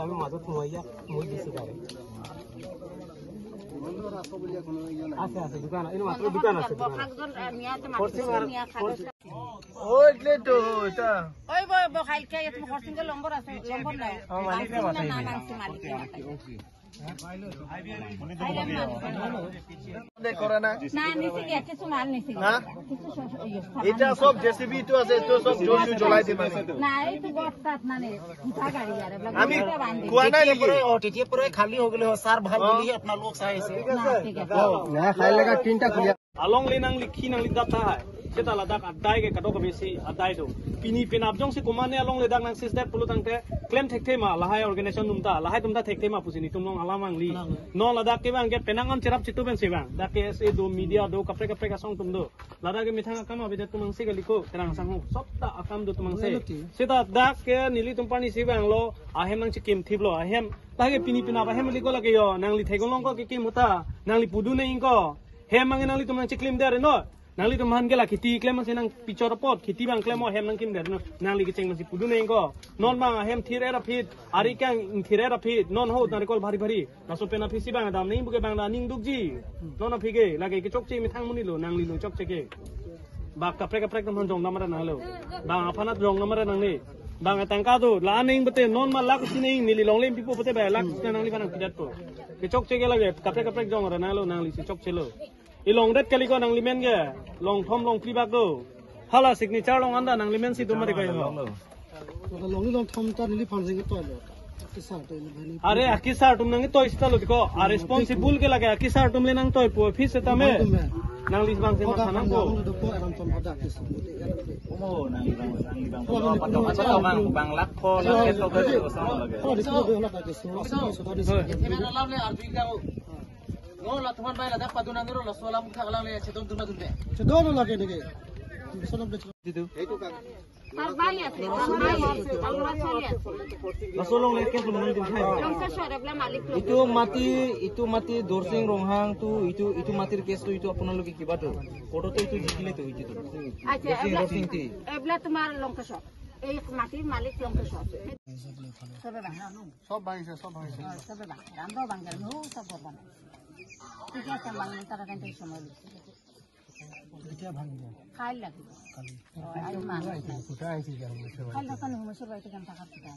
আমি মাজত সোমাইয়া মই দিছি তাৰে আছে আছে দোকান এই মাত্র দোকান আছে ওইলে তো এটা ওই বখাইল কে তুমি খরচিং কে নম্বর আছে নম্বর নাই মালিক না মালিক এটা সব জেসিবি তো আছে তো সব জোর জ্বলাই দিবা না এই তো গটটাত মানে কিটা গাড়ি আর আমি কোয়া নাই পরে ওটিকে পরে খালি हो गेले हो सर ভাল বলি अपना लोग চাইছে ঠিক আছে না খাই লাগা তিনটা খুলিয়া along linang likhi nang lidata hai seta ladak adai ke kadok besi adai do pini penabjong se komane along ledak nang sis that pulutang te claim thekte ma lahai organization numta lahai tumta thekte ma pusini tumlong halamang li no ladak ke bang get penangan cerap citu ben se bang dak ke se do media do kapre kapre ka song tum do ladak ke mithang akam abide tumang se galiko terang sang sobta akam do tumang se seta dak ke nili tumpani se bang lo ahem nang chikim thiblo ahem lage pini pina ba hem liko lage yo nang li thegolong ko ke ki muta nang li pudu nei ko hem mang nang li tumang chiklim dare no nang li tuman gela khiti klem mang senang pichor pot khiti bang klem hem nang kim der no nang li kicheng masi pudu nei ko non bang hem thire ra phit ari kang thire ra phit non ho nar kol bhari bhari naso pena phisi bang dam nei buke bang da ning dukji non phige lage ki chokchi mi thang muni lo nang li lo chokche ke ba kapre kapre kam jong namara nang lo bang apana jong namara nang ni bang tangka do la ning bete non ma lak sini nili long lem pipo bete ba lak nang li banang pidat to ki chokche ke lage kapre kapre jong ra nang lo nang li si chokche lo ilong red kali ko nang limen ge long thom long pri bak do hala signature long anda nang limen si dumari kai ho long thom ta nili phansing to lo are akisar tum nang to istalo diko a responsible ke lage akisar tum le nang to po office ta me nang lis bang se ma thanang ko aram tom ada akisar o nang bang bang lak kho lak ke to ke so lage no la tuhan bai la da paduna ngero la sola mukha galang le chedon dunna dunde chedon lage dege solam ditu eitu ka আর ভাই আছে আমরা চলি আছে লাসলং le ke tulung dum hai longsa shorabla malik itu mati dorsing ronghang tu itu matir case tu itu আপোনালোকে কিবা তো photo তো itu জিকিলে তো itu আচ্ছা dorsing ti এবলা তোমার লঙ্কা শট এই মাটির মালিক লঙ্কা শট সব ভাঙিছে সব রামদাও ভাঙা নো সব বাবা ঠিক আছে মানে তারা কেন সময় এটা ভাঙি যায় খাই লাগে খালি আর মাছ কোটা আইছি জানো খালি দোকানে হুমসর বাইতে কেন টাকা দিতা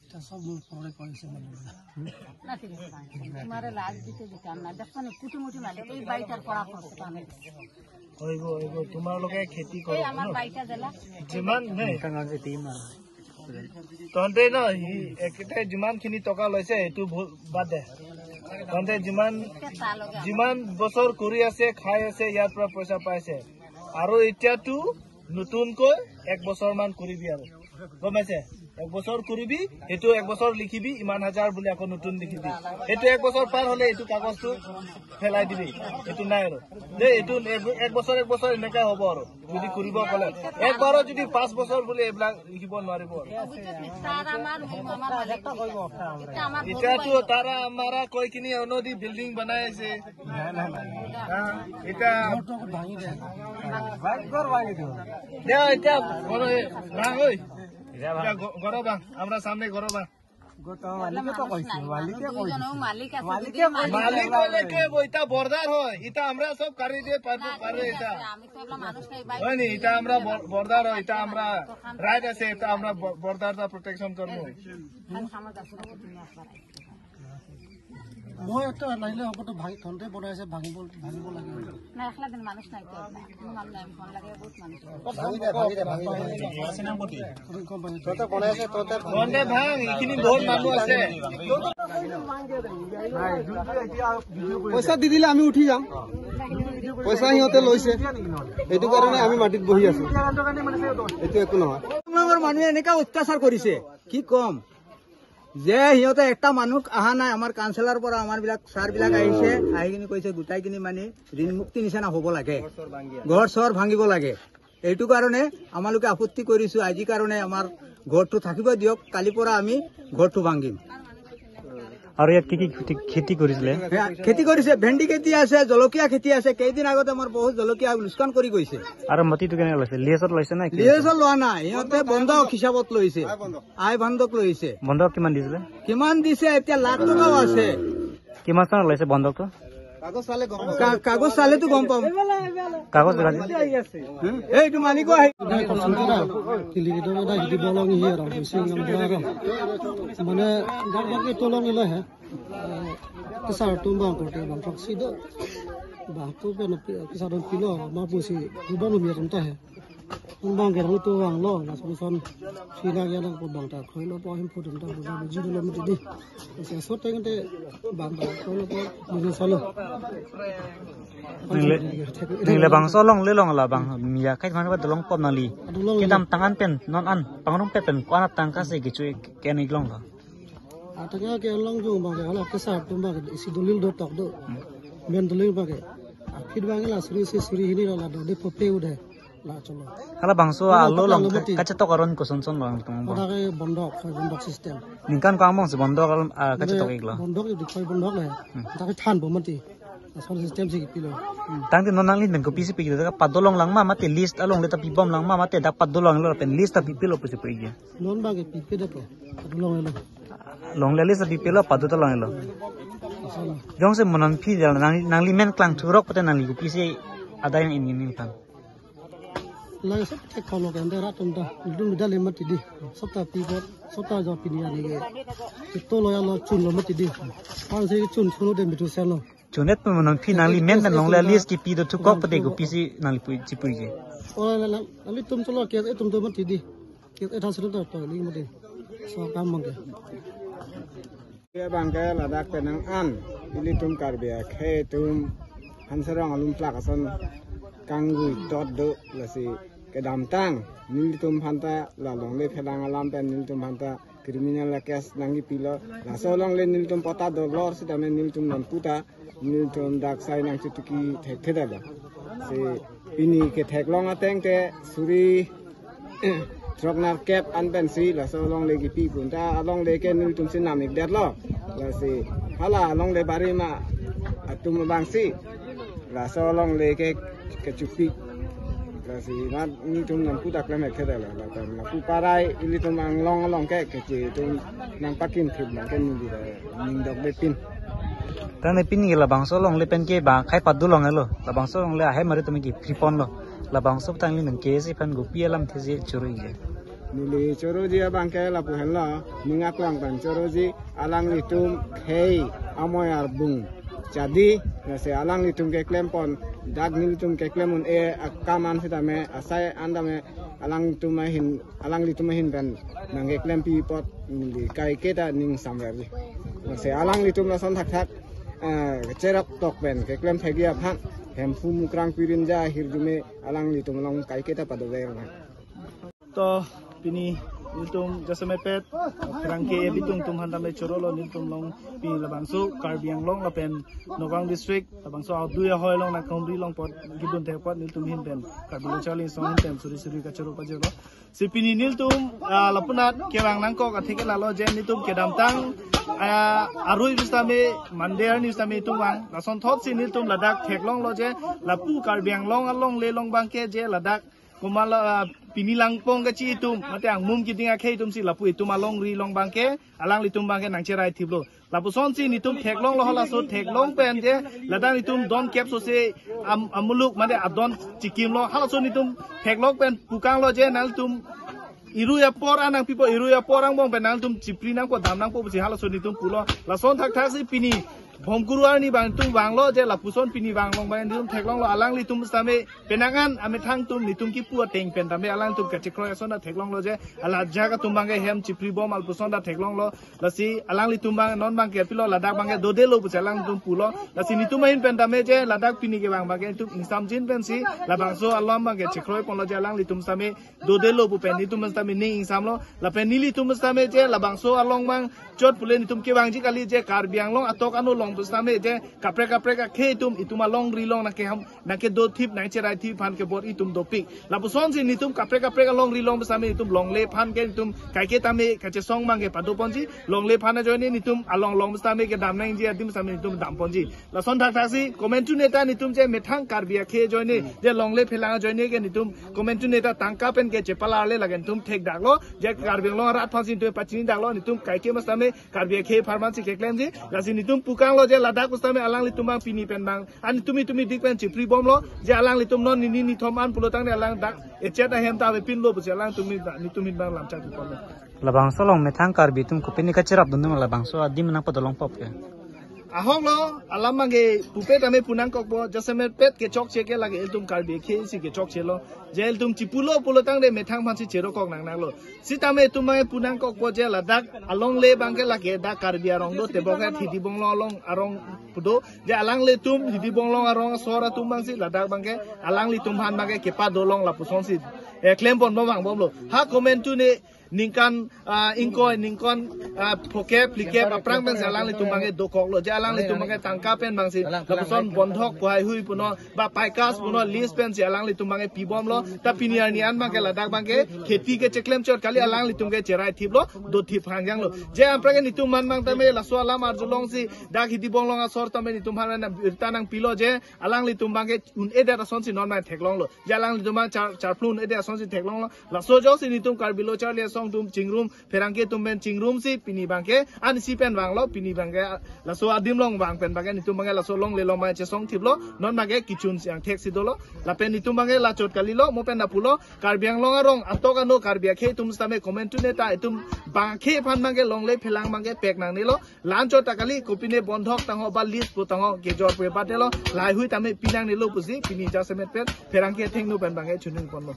এটা সব লোক পরে কইছে মানে না ঠিক আছে তোমারে লাজ দিতে দিতাম না দেখো না কুটি মুটি মালিক এই বাইটার পড়া করতে আমি ওইগো তোমার লোকে খেতি করে এই আমার বাইটা জেলা জিমান নাই কাঙ্গা যে টিম না তন্তে না একটা জিমান খিনি টকা লইছে এটু বাদ দে তন্তে জিমান বছর কৰি আছে খাই আছে ইয়াৰ পৰা পইচা পাইছে আৰু এতিয়াটো নতুনকৈ এক বছৰ মান কৰিবি আৰু গমাইছে এক বছৰ কৰিবি এটো এক বছৰ লিখিবি ইমান হাজাৰ বুলি আকৌ নতুন লিখিবি এটো এক বছৰ পাৰ হলে এটো কাগজটো ফেলাই দিবি এটো নাই আৰু দে এটো এক বছৰ এনেকা হ'ব আৰু যদি কৰিব কলে একবাৰ যদি 5 বছৰ বুলি এবলা লিখিব নোৱাৰিব তাৰা আমাৰ একটা কইব এটাটো তারা আমারা কই কিনি নদী বিল্ডিং বনাইছে এটা ভাঙি দে ভাই ঘর ভাঙি দিও দে এটা বড় ভাঙ ওই গরবা আমরা সামনে গরবা গোটা মালিকে তো কইছে মালিক কইলে বইতা বর্দার হয় এটা আমরা সব কারি দিয়ে পারে এটা আমি তো এবলা মানুষ নাই ভাই হয়নি এটা আমরা বর্দার হয় এটা আমরা রাইট আছে এটা আমরা বর্দারটা প্রোটেকশন করব আমার কাছে তুমি আসবার মই একটা লাইলে হবটো ভাই থন্তে বনাইছে ভাঙিব লাগে না একলা দিন মানুষ নাই তো মান নাই ফোন লাগে বহুত মানুষ ভাঙি দে আছে নাম কতি তোতে বনাইছে তোতে বনে ভাঙ ইখিনি বহুত মানুহ আছে পয়সা দি দিলে আমি উঠি যাম পয়সা হিতে লইছে এটো কাৰণে আমি মাটিত বহি আছো এটো একো নহয় আমাৰ মানুহে এনেকা অত্যাচাৰ কৰিছে কি কম যে হিয়তে একটা মানুহ আহা নাই আমাৰ কাউন্সিলৰ পৰা আমাৰ বিলাক সাৰ বিলাক আহিছে আহিকিনি কৈছে গুটাই কিনি মানে ঋণ মুক্তি নিচিনা হ'ব লাগে ঘৰ চৰ ভাঙিব লাগে এইটো কাৰণে আমালোকে আপত্তি কৰিছো আজি কাৰণে আমাৰ ঘৰটো থাকিব দিয়ক কালি পৰা আমি ঘৰটো ভাঙিম আৰু ইয়াত কি খেতি কৰিছিলে খেতি কৰিছে ভেন্দি খেতি আছে জলকীয়া খেতি আছে কেইদিন আগতে আমাৰ বহুত জলকীয়া লোকচান কৰি গৈছে আৰু মাটিটো কেনেকৈ লৈছে লিয়েছত লৈছে নে লিয়েছত লোৱা নাই সিহঁতে বন্ধক হিচাপত লৈছে আয় বন্ধক লৈছে বন্ধক কিমান দিছিলে কিমান দিছে এতিয়া লাখ টকাও আছে কিমান চনত লৈছে বন্ধকটো কাগজ চালেতো গম পাম কাগজ এইটো মালিকো মানে বাকি tolong ilo ha kesar tumbang kote bang proksi do bah tu pen kesar don pilo ma pusi rubang lu biar entah ha tumbang ke ru tu wang lo na solution sila ya nang bang ta khoi lo po him phu dum ta bu ji lo mati di se so te ngte bang ba khoi lo po bu salo nile bang so long le long la bang mia khai khang ba dolong pom nali ke dam tangan pen non an pangrong pe pen kwana tang ka se gi chui ke ni long la atanya ke long jo bang ala kesar tumbang isi dolil do tok do men dolil bang akhir bang la suri hini la do de pope ude la cholo kala bang so alo long ka cha tok aron ko son son long tong pada ke bondok system ningkan ko among se bondok ka cha tok igla bondok di khoi bondok le ta ke than bo mati sound system si pilo tang ti non nang lin ko pisi pi ka padolong lang ma mate list along le ta pi bom lang ma mate da padolong lo pen list ta pi pilo pisi pi ge non ba ke pi de ko padolong lo long le list pi pilo padu ta long lo jong se monan phi nang li men klang thurok pate nang li ko pisi ada yang ini kan la sab ke kholo ke andera tum da dum da le mati di sabta pi bot sabta jo pi ni ani ke to lo ya lo chun lo mati di pan se chun chuno de mitu sen lo chunet pe monan phi nang li men dan long le list ki pi do thu kok pate ko pisi nang li pui chi pui ge ola la tum to lo ke tum to mati di ke eta sru to to li mati so kam mang ke bang ke la dak pe nang an ili tum kar be khe tum han sarang alum plak ason kangui dot do la si ke dam tang nil tum phanta la long le phelang alam pen nil tum phanta criminal la case nangi pilo la so long le nil tum pota do lor si dame nil tum non puta nil tum dak sai nang chutuki thek theda la si pini ke thek long ateng te suri troknar cap an pen si la so long le gi pi punta along le ke nil tum sinamik det lo la si hala long le bari ma atum bang si la so long le ke chupi la si na ni tum nam putak la me kheda la tam la pu parai ili tum ang long ke che tum nang pakin thib nang ken ni da ning dok be pin tang ne pin la bang so long le pen ke ba khai padu long lo la bang so long le hai mari tum ki fripon lo la bang so tang li nang ke si pan go pialam the je churu ge nili choro ji bang ke la pu hen la ninga klang ban choro ji alang li tum khei amoy ar bung jadi nase alang li tum ke klem pon dag nil tum ke klemun e akaman sita me asai anda me alang li tum hin ben nang ke klem pi pot ni kai keta ning samwer ji nase alang li tum la son thak cherak tok ben ke klem phegia phan hem fu mukrang pirin ja hirjume alang li tum long kai keta padu ver to pini nitum jasame pet krangke bitung tum handam le chorolo nitum long pi labangsu karbiang long la pen nogang district labangsu auduya hoy long na komri long pot gidun te pot nitum hin pen karbiang charling song hin pen suri ka choro pa jero si pini nitum lapunat kerang nang ko ka theke la lo je nitum kedam tang arui bistame mandir ni bistame tumang lason thot si nitum ladak theklong lo je lapu karbiang long along le long bangke je ladak kumala pinilang pong ka chi tum mate ang mum kitinga khei tum si lapu itum along ri long bangke alang li tum bangke nang cherai thiblo lapu son si ni tum theklong lo hala so theklong pen je ladang ni tum don cap so se amuluk mate adon chikim lo hala so ni tum theklong pen pukang lo je nal tum iruya por anang pipo iruya porang bong pen nal tum chipri nang ko dam nang po si hala so ni tum pulo la son thak thak si pini Bom ni bang tum bang lo je la puson pini bang long bang tum theklong lo alang li tum stame penangan ame thang tum ni tum ki pu teng pen tame alang tum ka chikro son da theklong lo je ala jaga tum bang hem chipri bom al puson da theklong lo la si alang li tum bang non bang ke pilo ladak bang do de lo pu alang tum pulo la si ni tum hin pen tame je ladak pini ke bang bang tum insam jin pen si la bang so alam bang ke chikro pon lo je alang li tum stame do de lo pu pen ni tum stame ni insam lo la pen ni li tum stame je la bang so along bang chot pule ni tum ke bang ji kali je kar biang long atok anu long bestame je kapre ka khe tum ituma long ri long na ke do thip na che rai thi phan ke bot itum do pik la puson si nitum kapre ka long ri long bestame itum long le phan ke itum kai ke tame ka che song mang ke padu ponji long le phan na join ni nitum along long bestame ke dam nang ji adim same nitum dam ponji la son thak thak si comment tu neta nitum je methang karbia khe join ni je long le phelang join ni ke nitum comment tu neta tangka pen ke che pala le lagen tum thek dak lo je karbia long rat phan sin tu pachin dak lo nitum kai ke bestame karbia khe pharmacy ke klem ji la si nitum pukang lo je ladak bestame alang li tumang pini pen bang an tumi dik pen chi pri bom lo je alang li tum non ni thom an pulo tang ne alang dak e chet a hem ta be pin lo bu alang tumi bang lam cha tu pon lo labang so long methang karbi tum ko pini ka cherap dun labang so adim nang podolong pop ke ahong lo alam mangi pupe tame punang kok bo jasame pet ke chok che ke lage eltum karbi khe si ke chok che lo je eltum chipulo pulo tang de methang phan si chero kok nang lo si tame tumai punang kok bo je ladak along le bang ke lage da karbi arong do te bo ke thidi bong lo long arong pudo je alang le tum thidi bong long arong sora tum bang si ladak bang ke alang li tum han bang ke pa do long la puson si e klem bon bo bang bom lo ha comment tu ne ningkan ningkon poke plike aprang bang alang li tum bang ke do kok lo je alang li tum bang ke tangka pen bang si la puson bondhok pai hui puno ba paikas puno list pen si alang li tum bang ke pi bom lo ta piniar ni an bang ke ladak bang ke kheti ke cheklem chot kali alang li tum ke cherai thip lo do thip hangjang lo je ampra ke ni tum man bang tame la so alam ar jolong si da khiti bong long a sor tame ni tum han na tanang pilo je alang li tum bang ke un eda ra son si non ma theklong lo je alang li tum bang char plun eda son si theklong lo la so jo si ni tum kar bilo char le song tum chingrum pherang ke tum ben chingrum si pini bang ke an si pen bang lo pini bang ke la so adim long bang pen bang ke ni tum bang ke la so long le long ma che song thip lo non ma ke kichun siang thek si do lo la pen ni tum bang ke la chot kali lo mo pen na pulo karbiang long arong atok ano karbia khe tum stame comment tu ne ta tum bang khe phan bang ke long le phelang bang ke pek nang ni lo lan chot ta kali kopine bondhok tang ho ba list pu tang ho ke jor pe ba te lo lai hui tame pinang ni lo pu si pini ja semet pet pherang ke theng nu pen bang ke chunung pon lo